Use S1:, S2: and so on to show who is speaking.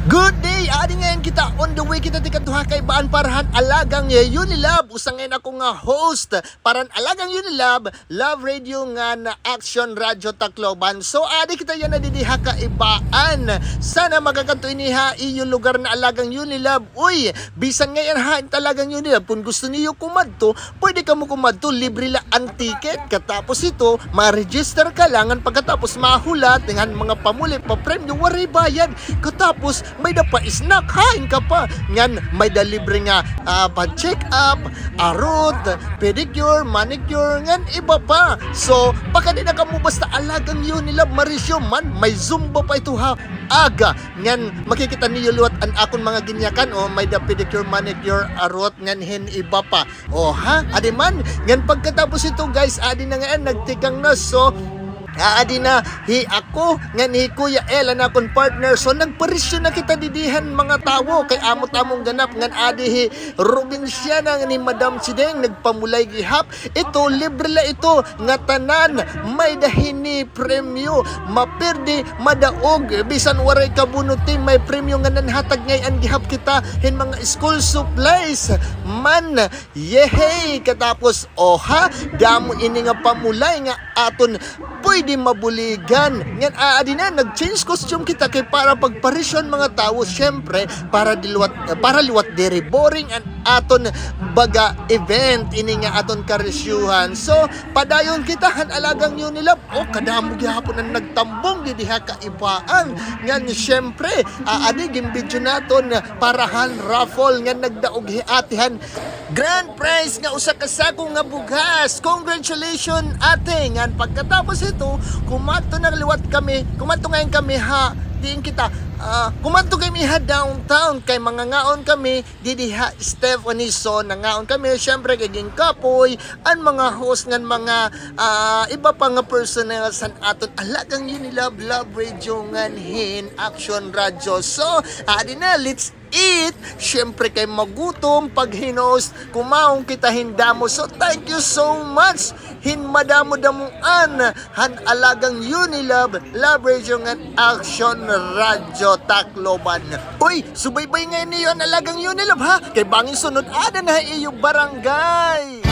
S1: Good day! Adi ngayon kita on the way kita di kaduha kay Baan Parahan Alagang Unilab. Usa ngayon ako nga host paran Alagang Unilab Love Radio nga na Action Radio Tacloban. So adi kita yan na didiha ka ibaan. Sana magakanto iniha iyong lugar na Alagang Unilab. Uy, bisan ngayon ha Alagang Unilab. Kung gusto niyo kumadto, pwede ka mo kumadto. Libre la ang ticket. Katapos ito, ma-register ka lang. Pagkatapos mahulat dengan mga pamuli pa premyo waray bayad. Katapos may da pa snack, hain ka pa. Ngan, may da libre nga pa-check up, arot, pedicure, manicure, ngan iba pa. So, baka di na ka mo basta Alagang Unilab Marisyo man, may Zumba pa ito ha. Aga, ngan, makikita niyo luwat ang akon mga ginyakan, o may da pedicure, manicure, arot, ngan hin iba pa. O ha, adi man, ngan pagkatapos ito guys, adi na nga nagtikang na, so, adi na hi ako nga ni Kuya Ella na akong partner, so nagparisyo na kita didihan mga tawo kay amot among ganap ngan adi hi Robinsiana ni Madam Sideng nagpamulay gihap. Ito libre la ito nga tanan may dahini premyo mapirdi madaog bisan waray kabunuti may premyo nga nanhatag ngayon gihap kita hin mga school supplies man yehey. Katapos oha damo ini nga pamulay nga aton pwede mabuligan. Ngan adi na nag-change costume kita kay para pagparisyon mga tao, syempre para liwat diri boring an aton baga event ini nga aton karisyuhan. So padayon kita han Alagang Unilab o kadamo gihapon ang nagtambong didiha ka ibaan. Ngan syempre adi gimbidyo naton parahan raffle nga nagdaog hiatihan grand prize nga usa ka sako nga bugas. Congratulations ate. Ngan pagkatapos ito kumadto na liwat kami, kumadto ngayon kami ha diin kita kumadto kami ha downtown kay mga ngaon kami didiha Stephanie, so nangaon kami syempre kay ging kapoy ang mga host ngan mga iba pa nga personnel san aton Alagang Unilab Love Radio ngan hin Action Radio. So adi na, let's eat. Syempre kay magutom pag hinost kumaong kita hindamo. So thank you so much hin madamo-damuan han Alagang Unilab Love Radio ngan Action Radio Tacloban. Uy, subaybay ngayon niyo ang Alagang Unilab ha kay bangin sunod ada na iyo barangay.